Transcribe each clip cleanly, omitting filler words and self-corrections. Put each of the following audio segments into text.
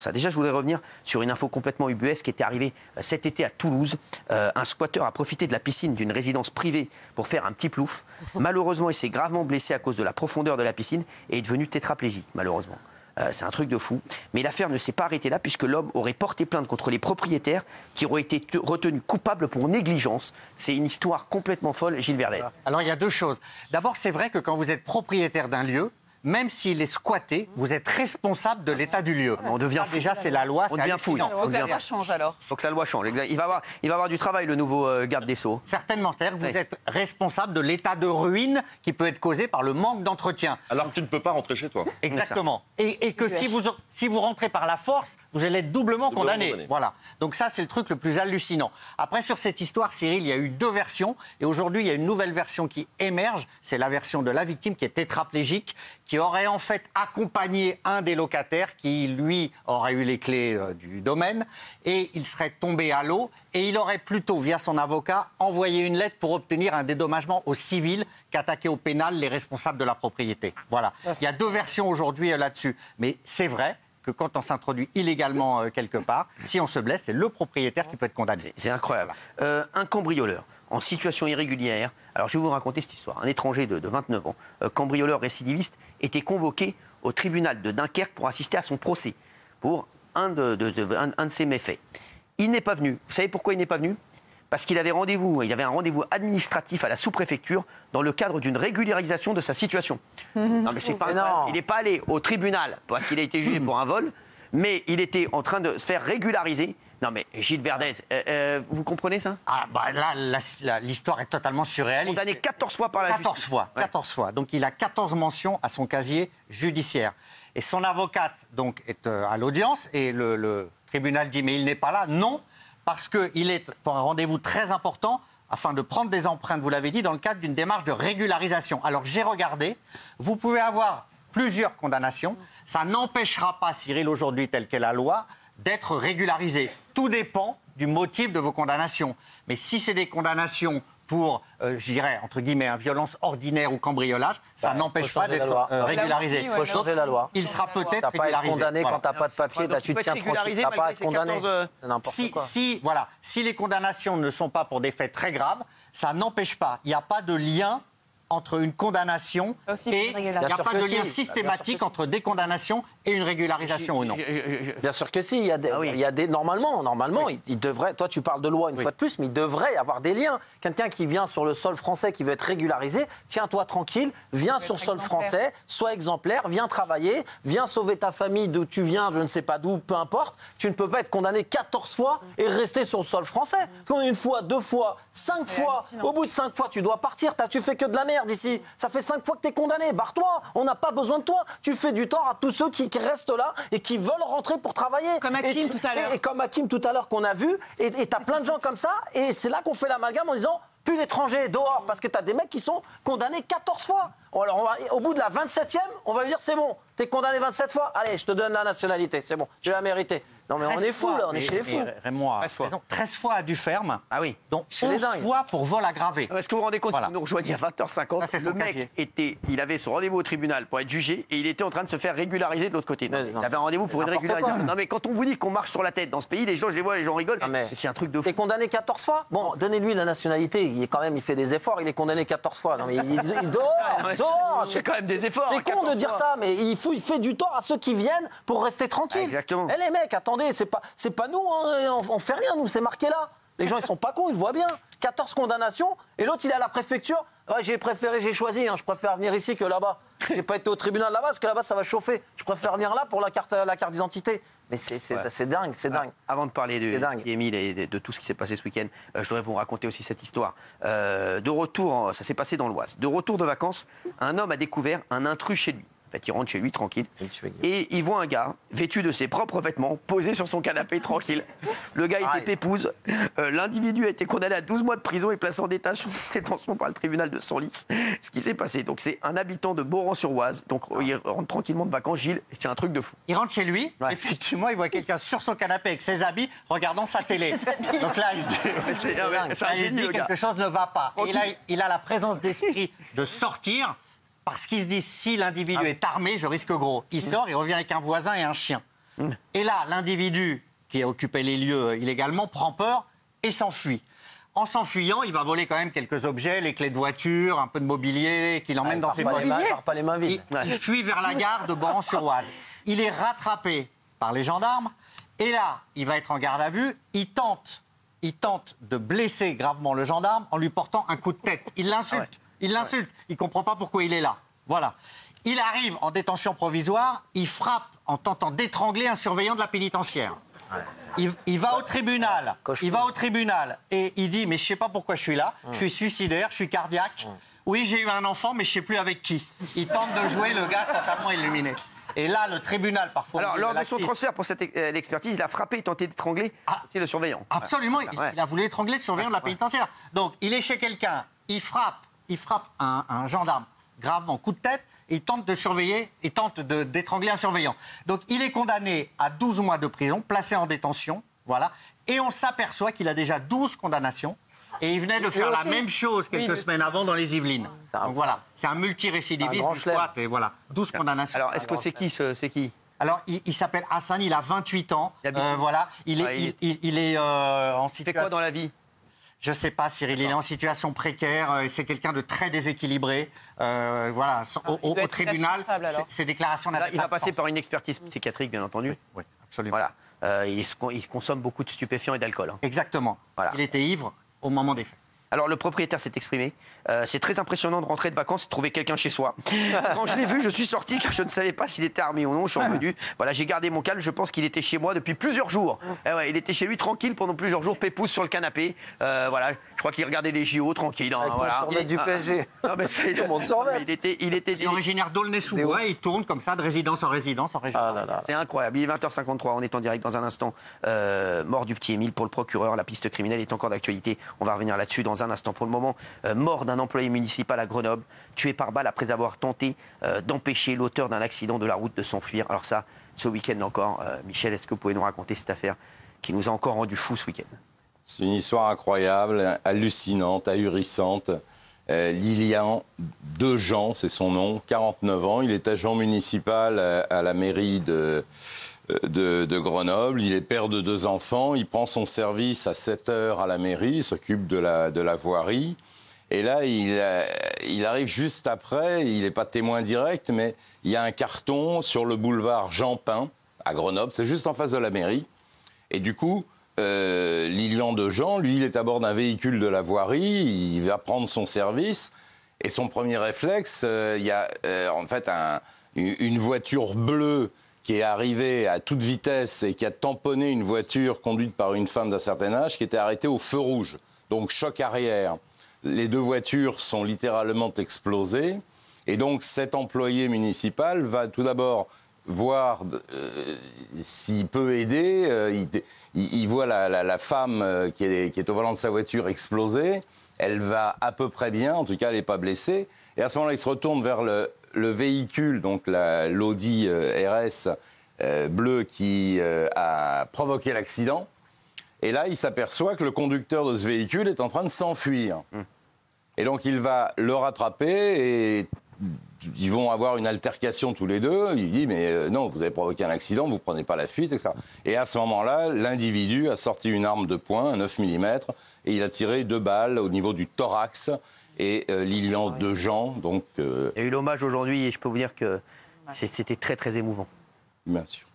Ça, déjà, je voudrais revenir sur une info complètement ubuesque qui était arrivée cet été à Toulouse. Un squatteur a profité de la piscine d'une résidence privée pour faire un petit plouf. Malheureusement, il s'est gravement blessé à cause de la profondeur de la piscine et est devenu tétraplégique, malheureusement. C'est un truc de fou. Mais l'affaire ne s'est pas arrêtée là puisque l'homme aurait porté plainte contre les propriétaires qui auraient été retenus coupables pour négligence. C'est une histoire complètement folle, Gilles Verdez. Alors, il y a deux choses. D'abord, c'est vrai que quand vous êtes propriétaire d'un lieu, même s'il est squatté, vous êtes responsable de l'état du lieu. On devient fou. Déjà, c'est la loi. On devient fou. Donc la loi change alors. Donc la loi change. Il va avoir du travail, le nouveau garde des Sceaux. Certainement. C'est-à-dire que vous êtes responsable de l'état de ruine qui peut être causé par le manque d'entretien. Alors que tu ne peux pas rentrer chez toi. Exactement. Et que si vous rentrez par la force, vous allez être doublement condamné. Voilà. Donc ça, c'est le truc le plus hallucinant. Après, sur cette histoire, Cyril, il y a eu deux versions. Et aujourd'hui, il y a une nouvelle version qui émerge. C'est la version de la victime qui est tétraplégique, qui aurait en fait accompagné un des locataires qui, lui, aurait eu les clés du domaine. Et il serait tombé à l'eau. Et il aurait plutôt, via son avocat, envoyé une lettre pour obtenir un dédommagement au civil qu'attaquer au pénal les responsables de la propriété. Voilà. Il y a deux versions aujourd'hui là-dessus. Mais c'est vrai que quand on s'introduit illégalement quelque part, si on se blesse, c'est le propriétaire qui peut être condamné. C'est incroyable. Un cambrioleur en situation irrégulière. Alors, je vais vous raconter cette histoire. Un étranger de 29 ans, cambrioleur récidiviste, était convoqué au tribunal de Dunkerque pour assister à son procès pour un de ses méfaits. Il n'est pas venu. Vous savez pourquoi il n'est pas venu ? Parce qu'il avait rendez-vous. Il avait un rendez-vous administratif à la sous-préfecture dans le cadre d'une régularisation de sa situation. Non, mais c'est pas incroyable. Il n'est pas allé au tribunal parce qu'il a été jugé pour un vol, mais il était en train de se faire régulariser. Non mais Gilles Verdez, vous comprenez ça ? Ah bah là, l'histoire est totalement surréaliste. Condamné 14 fois par la justice. 14 fois, 14 fois. Donc il a 14 mentions à son casier judiciaire. Et son avocate donc, est à l'audience et le tribunal dit mais il n'est pas là. Non, parce qu'il est pour un rendez-vous très important afin de prendre des empreintes, vous l'avez dit, dans le cadre d'une démarche de régularisation. Alors j'ai regardé, vous pouvez avoir plusieurs condamnations. Ça n'empêchera pas, Cyril, aujourd'hui, telle qu'est la loi, d'être régularisé. Tout dépend du motif de vos condamnations. Mais si c'est des condamnations pour, je dirais, entre guillemets, violence ordinaire ou cambriolage, ça n'empêche pas d'être régularisé. Il faut changer la loi. Il sera peut-être Tu n'as pas à être régularisé. condamné Voilà. quand tu n'as pas de papier, tu te tiens tranquille. Tu n'as pas à être condamné. C'est n'importe quoi. Si les condamnations ne sont pas pour des faits très graves, ça n'empêche pas. Il n'y a pas de lien entre une condamnation et il n'y a pas de lien systématique entre des condamnations et une régularisation ou non. Bien sûr que si. Il y a des normalement, il devrait. Toi, tu parles de loi une fois de plus, mais il devrait y avoir des liens. Quelqu'un qui vient sur le sol français, qui veut être régularisé, tiens-toi tranquille, viens sur le sol français, sois exemplaire, viens travailler, viens sauver ta famille d'où tu viens, je ne sais pas d'où, peu importe. Tu ne peux pas être condamné 14 fois et rester sur le sol français. Une fois, deux fois, 5 fois. Au bout de 5 fois, tu dois partir. Tu fais que de la merde ici. Ça fait 5 fois que tu es condamné. Barre-toi. On n'a pas besoin de toi. Tu fais du tort à tous ceux qui restent là et qui veulent rentrer pour travailler. Comme Hakim tout à l'heure. Et comme Hakim tout à l'heure qu'on a vu. Et tu as plein de gens comme ça. Et c'est là qu'on fait l'amalgame en disant plus d'étrangers dehors. Parce que tu as des mecs qui sont condamnés 14 fois. Alors au bout de la 27e, on va lui dire c'est bon. Tu es condamné 27 fois. Allez, je te donne la nationalité. C'est bon. Tu l'as mérité. Non mais on est fous là, on est chez les fous. Raymond, 13 fois à du ferme. Ah oui. Donc 11 fois pour vol aggravé. Est-ce que vous vous rendez compte, si vous nous rejoignez à 20h50, le mec il avait son rendez-vous au tribunal pour être jugé et il était en train de se faire régulariser de l'autre côté. Il avait un rendez-vous pour une régularisation. Non mais quand on vous dit qu'on marche sur la tête dans ce pays, les gens, je les vois, les gens rigolent. C'est un truc de fou. Il est condamné 14 fois. Bon, donnez-lui la nationalité. Il fait des efforts. Il est condamné 14 fois. Non mais il dort. C'est quand même des efforts. C'est con de dire ça, mais il fait du tort à ceux qui viennent pour rester tranquilles. Exactement. Eh les mecs, attendez, c'est pas nous, hein, on fait rien, nous, c'est marqué là. Les gens, ils sont pas cons, ils le voient bien. 14 condamnations, et l'autre, il est à la préfecture. Ouais, j'ai choisi, hein, je préfère venir ici que là-bas. J'ai pas été au tribunal là-bas, parce que là-bas, ça va chauffer. Je préfère venir là pour la carte d'identité. Mais c'est dingue, c'est dingue. Avant de parler d'Émile et de tout ce qui s'est passé ce week-end, je voudrais vous raconter aussi cette histoire. De retour, ça s'est passé dans l'Oise. De retour de vacances, un homme a découvert un intrus chez lui. En fait, il rentre chez lui tranquille et il voit un gars vêtu de ses propres vêtements posé sur son canapé tranquille. Le gars était pépouze. L'individu a été condamné à 12 mois de prison et placé en détention par le tribunal de Senlis. Ce qui s'est passé, donc c'est un habitant de Beauran-sur-Oise. Donc il rentre tranquillement de vacances, Gilles, c'est un truc de fou. Il rentre chez lui, effectivement, il voit quelqu'un sur son canapé avec ses habits, regardant sa télé. Donc là, il se dit, quelque chose ne va pas. Et là, il a la présence d'esprit de sortir. Parce qu'il se dit, si l'individu est armé, je risque gros. Il sort, il revient avec un voisin et un chien. Et là, l'individu qui a occupé les lieux illégalement prend peur et s'enfuit. En s'enfuyant, il va voler quand même quelques objets, les clés de voiture, un peu de mobilier, qu'il emmène dans ses poches. Il part pas les mains vides. Il fuit vers la gare de Boran-sur-Oise. Il est rattrapé par les gendarmes. Et là, il va être en garde à vue. Il tente de blesser gravement le gendarme en lui portant un coup de tête. Il l'insulte. Il l'insulte. Il ne comprend pas pourquoi il est là. Voilà. Il arrive en détention provisoire. Il frappe en tentant d'étrangler un surveillant de la pénitentiaire. Il va au tribunal. Il va au tribunal et il dit mais je sais pas pourquoi je suis là. Je suis suicidaire, je suis cardiaque. Oui, j'ai eu un enfant, mais je sais plus avec qui. Il tente de jouer le gars totalement illuminé. Et là, le tribunal parfois. Alors, lors de son transfert pour l'expertise, il a frappé et tenté d'étrangler le surveillant. Absolument, il a voulu étrangler le surveillant de la pénitentiaire. Donc, il est chez quelqu'un, il frappe un gendarme gravement, coup de tête. Il tente de surveiller, il tente d'étrangler un surveillant. Donc il est condamné à 12 mois de prison, placé en détention, voilà. Et on s'aperçoit qu'il a déjà 12 condamnations. Et il venait de faire la même chose quelques semaines avant dans les Yvelines. Donc voilà, c'est un multirécidiviste du squat et voilà, 12 condamnations. Alors est-ce que c'est qui Alors, il s'appelle Hassan, il a 28 ans. Voilà, il est en situation... Il fait quoi dans la vie ? Je ne sais pas, Cyril, il est en situation précaire, c'est quelqu'un de très déséquilibré. Voilà, au tribunal, ses déclarations n'avaient pas de sens. Il va passer par une expertise psychiatrique, bien entendu. Oui, absolument. Voilà. Il consomme beaucoup de stupéfiants et d'alcool. Exactement. Voilà. Il était ivre au moment des faits. Alors, le propriétaire s'est exprimé. C'est très impressionnant de rentrer de vacances et de trouver quelqu'un chez soi. Quand je l'ai vu, je suis sorti car je ne savais pas s'il était armé ou non. Je suis revenu. Voilà, j'ai gardé mon calme. Je pense qu'il était chez moi depuis plusieurs jours. Il était chez lui tranquille pendant plusieurs jours, pépouze sur le canapé. Voilà, je crois qu'il regardait les JO tranquille. Avec mon survêt du PSG. Mon survêt. Il est originaire d'Aulnay-sous-Bois. Il tourne comme ça de résidence en résidence en région. C'est incroyable. Il est 20h53. On est en direct dans un instant. Mort du petit Émile pour le procureur. La piste criminelle est encore d'actualité. On va revenir là-dessus dans un instant. Pour le moment, mort d'un employé municipal à Grenoble, tué par balle après avoir tenté d'empêcher l'auteur d'un accident de la route de s'enfuir. Alors ça, ce week-end encore, Michel, est-ce que vous pouvez nous raconter cette affaire qui nous a encore rendu fous ce week-end ? C'est une histoire incroyable, hallucinante, ahurissante. Lilian Dejean, c'est son nom, 49 ans. Il est agent municipal à la mairie de Grenoble. Il est père de 2 enfants. Il prend son service à 7h à la mairie. Il s'occupe de la voirie. Et là, il arrive juste après. Il n'est pas témoin direct, mais il y a un carton sur le boulevard Jean Pin, à Grenoble. C'est juste en face de la mairie. Et du coup, Lilian Dejean, lui, il est à bord d'un véhicule de la voirie. Il va prendre son service. Et son premier réflexe, il y a en fait une voiture bleue qui est arrivé à toute vitesse et qui a tamponné une voiture conduite par une femme d'un certain âge qui était arrêtée au feu rouge. Donc choc arrière. Les 2 voitures sont littéralement explosées. Et donc cet employé municipal va tout d'abord voir s'il peut aider. Il voit la femme qui est au volant de sa voiture exploser. Elle va à peu près bien, en tout cas elle n'est pas blessée. Et à ce moment-là, il se retourne vers le véhicule, donc l'Audi RS bleu qui a provoqué l'accident. Et là, il s'aperçoit que le conducteur de ce véhicule est en train de s'enfuir. Et donc, il va le rattraper et ils vont avoir une altercation tous les deux. Il dit, mais non, vous avez provoqué un accident, vous ne prenez pas la fuite, etc. Et à ce moment-là, l'individu a sorti une arme de poing, un 9 mm, et il a tiré 2 balles au niveau du thorax. Et Lilian Dejean, donc... Il y a eu l'hommage aujourd'hui et je peux vous dire que c'était très, très émouvant. Bien sûr.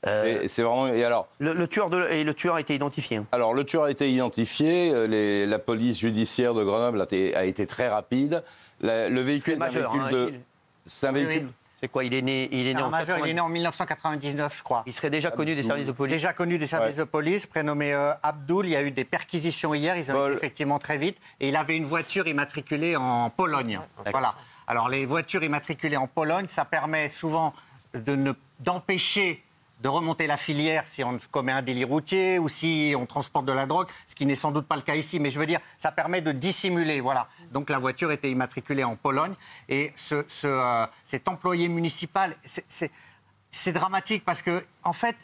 Et c'est vraiment... Et alors, le tueur a été identifié. Alors, le tueur a été identifié. La police judiciaire de Grenoble a été très rapide. Le véhicule est un véhicule de... C'est un véhicule... Oui. C'est quoi? Il est né en 1999, je crois. Il serait déjà connu des services de police. Déjà connu des services de police, prénommé Abdoul. Il y a eu des perquisitions hier, ils ont été effectivement très vite. Et il avait une voiture immatriculée en Pologne. Voilà. Alors les voitures immatriculées en Pologne, ça permet souvent d'empêcher de remonter la filière si on commet un délit routier ou si on transporte de la drogue, ce qui n'est sans doute pas le cas ici, mais je veux dire, ça permet de dissimuler, voilà. Donc la voiture était immatriculée en Pologne et cet employé municipal, c'est dramatique parce que, en fait,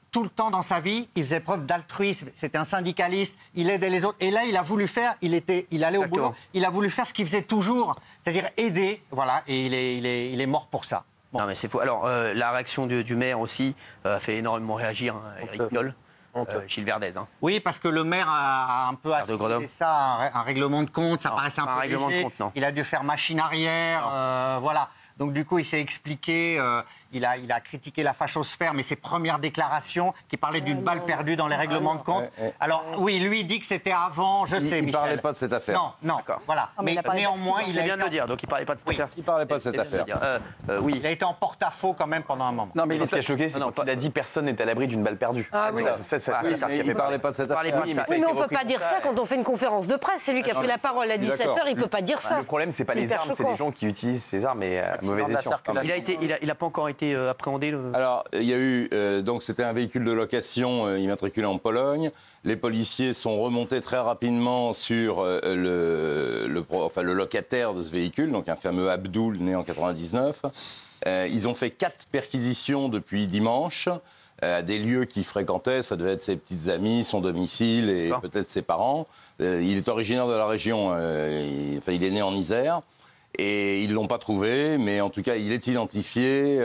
tout le temps dans sa vie, il faisait preuve d'altruisme, c'était un syndicaliste, il aidait les autres. Et là, il a voulu faire, il allait au boulot, il a voulu faire ce qu'il faisait toujours, c'est-à-dire aider, voilà, et il est mort pour ça. Bon. Non, mais c'est faux. Alors, la réaction du maire aussi a fait énormément réagir Éric Piolle, Gilles Verdez. Hein. Oui, parce que le maire a un peu assimilé ça à un règlement de compte. Ça paraissait un peu règlement léger. de compte, non. Il a dû faire machine arrière. Voilà. Donc, du coup, il s'est expliqué. Il a critiqué la fachosphère, mais ses premières déclarations qui parlaient d'une balle perdue dans les règlements de compte. Alors, oui, lui, il dit que c'était avant, je sais, Michel. Il ne parlait pas de cette affaire. Non, voilà. Mais néanmoins, Il vient de le dire, donc il ne parlait pas de cette affaire. Il ne parlait pas de cette affaire. Oui. il a été en porte-à-faux quand même pendant un moment. Non, mais ce qui a choqué, c'est quand il a dit personne n'est à l'abri d'une balle perdue. Ah oui. Il ne parlait pas de cette affaire. Oui, mais on ne peut pas dire ça quand on fait une conférence de presse. C'est lui qui a pris la parole à 17h, il ne peut pas dire ça. Le problème, c'est pas les armes, c'est les gens qui utilisent ces armes et à mauvais escient. Il n'a pas encore été appréhendé. Alors, il y a eu, donc c'était un véhicule de location immatriculé en Pologne. Les policiers sont remontés très rapidement sur le locataire de ce véhicule, donc un fameux Abdoul, né en 99. Ils ont fait 4 perquisitions depuis dimanche à des lieux qu'il fréquentait. Ça devait être ses petites amies, son domicile et peut-être ses parents. Il est originaire de la région, il est né en Isère. Et ils ne l'ont pas trouvé, mais en tout cas, il est identifié,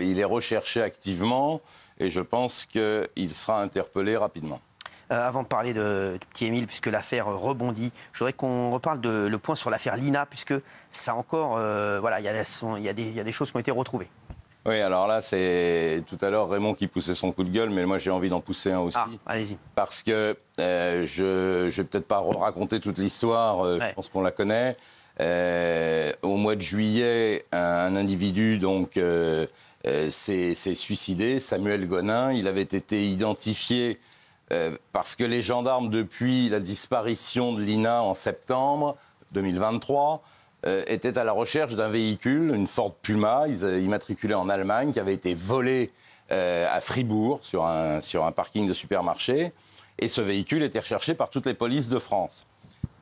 il est recherché activement, et je pense qu'il sera interpellé rapidement. Avant de parler du petit Émile, puisque l'affaire rebondit, je voudrais qu'on reparle le point sur l'affaire Lina, puisque ça encore, il y a des choses qui ont été retrouvées. Oui, alors là, c'est tout à l'heure Raymond qui poussait son coup de gueule, mais moi j'ai envie d'en pousser un aussi. Ah, allez-y. Parce que je ne vais peut-être pas raconter toute l'histoire, je pense qu'on la connaît. Au mois de juillet, un individu donc s'est suicidé, Samuel Gonin. Il avait été identifié parce que les gendarmes, depuis la disparition de Lina en septembre 2023, étaient à la recherche d'un véhicule, une Ford Puma, immatriculé en Allemagne, qui avait été volé à Fribourg sur un parking de supermarché. Et ce véhicule était recherché par toutes les polices de France.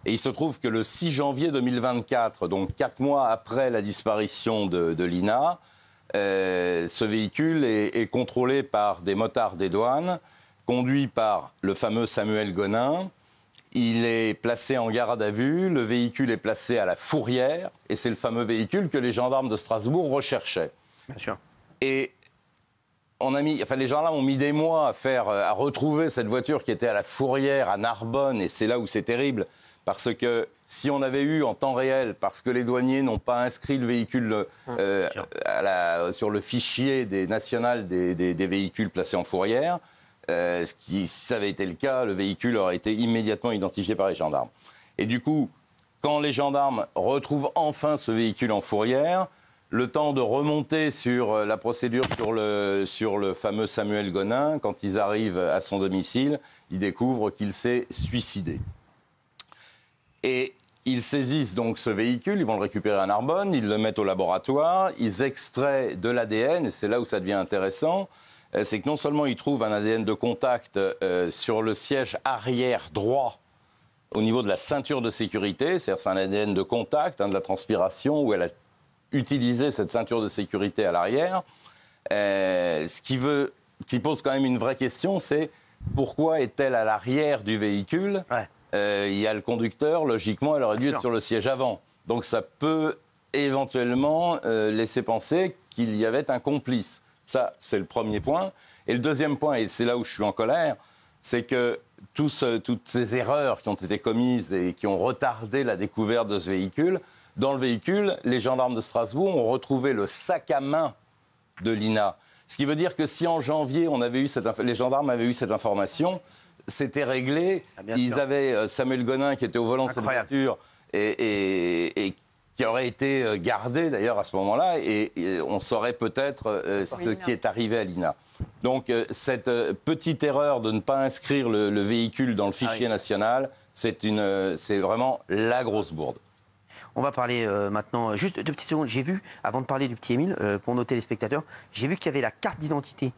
Et il se trouve que le 6 janvier 2024, donc 4 mois après la disparition de Lina, ce véhicule est contrôlé par des motards des douanes, conduit par le fameux Samuel Gonin. Il est placé en garde à vue, le véhicule est placé à la Fourrière, et c'est le fameux véhicule que les gendarmes de Strasbourg recherchaient. Bien sûr. Et les gendarmes ont mis des mois à retrouver cette voiture qui était à la Fourrière, à Narbonne, et c'est là où c'est terrible. Parce que si on avait eu en temps réel, parce que les douaniers n'ont pas inscrit le véhicule sur le fichier national des véhicules placés en fourrière, si ça avait été le cas, le véhicule aurait été immédiatement identifié par les gendarmes. Et du coup, quand les gendarmes retrouvent enfin ce véhicule en fourrière, le temps de remonter sur la procédure sur le fameux Samuel Gonin, quand ils arrivent à son domicile, ils découvrent qu'il s'est suicidé. Et ils saisissent donc ce véhicule, ils vont le récupérer à Narbonne, ils le mettent au laboratoire, ils extraient de l'ADN, et c'est là où ça devient intéressant, c'est que non seulement ils trouvent un ADN de contact sur le siège arrière droit, au niveau de la ceinture de sécurité, c'est-à-dire c'est un ADN de contact, de la transpiration, où elle a utilisé cette ceinture de sécurité à l'arrière, ce qui pose quand même une vraie question, c'est pourquoi est-elle à l'arrière du véhicule ? Il y a le conducteur, logiquement, elle aurait dû être sur le siège avant. Donc ça peut éventuellement laisser penser qu'il y avait un complice. Ça, c'est le premier point. Et le deuxième point, et c'est là où je suis en colère, c'est que toutes ces erreurs qui ont été commises et qui ont retardé la découverte de ce véhicule, dans le véhicule, les gendarmes de Strasbourg ont retrouvé le sac à main de Lina. Ce qui veut dire que si en janvier, les gendarmes avaient eu cette information, c'était réglé. Ils avaient Samuel Gonin qui était au volant de cette voiture et qui aurait été gardé d'ailleurs à ce moment-là, et on saurait peut-être ce qui est arrivé à Lina. Donc cette petite erreur de ne pas inscrire le véhicule dans le fichier national, c'est vraiment la grosse bourde. On va parler maintenant, juste 2 petites secondes, j'ai vu, avant de parler du petit Émile, pour nos téléspectateurs, j'ai vu qu'il y avait la carte d'identité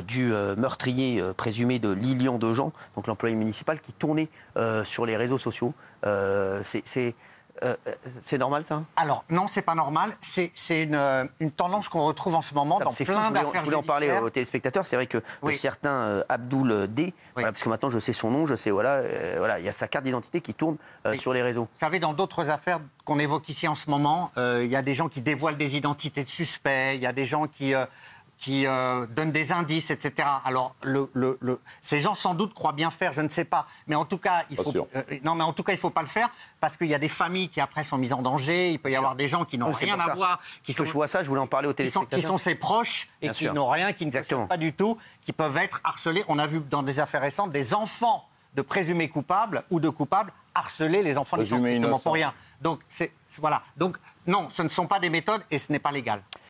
du meurtrier présumé de Lilian Dejean, donc l'employé municipal, qui tournait sur les réseaux sociaux. C'est normal, ça? Alors, non, c'est pas normal. C'est une tendance qu'on retrouve en ce moment dans plein d'affaires. Je voulais en parler aux téléspectateurs. C'est vrai que certains Abdoul D, voilà, parce que maintenant je sais son nom, je sais, voilà, il y a sa carte d'identité qui tourne sur les réseaux. Vous savez, dans d'autres affaires qu'on évoque ici en ce moment, il y a des gens qui dévoilent des identités de suspects, il y a des gens qui donnent des indices, etc. Alors, ces gens sans doute croient bien faire, je ne sais pas, mais en tout cas, il faut pas le faire parce qu'il y a des familles qui après sont mises en danger. Il peut y avoir des gens qui n'ont rien à voir, je vois ça, je voulais en parler aux téléspectateurs, qui sont ses proches et qui n'ont rien, qui ne savent pas du tout, qui peuvent être harcelés. On a vu dans des affaires récentes des enfants de présumés coupables ou de coupables harceler les enfants qui sont strictement pour rien. Donc voilà. Donc non, ce ne sont pas des méthodes et ce n'est pas légal.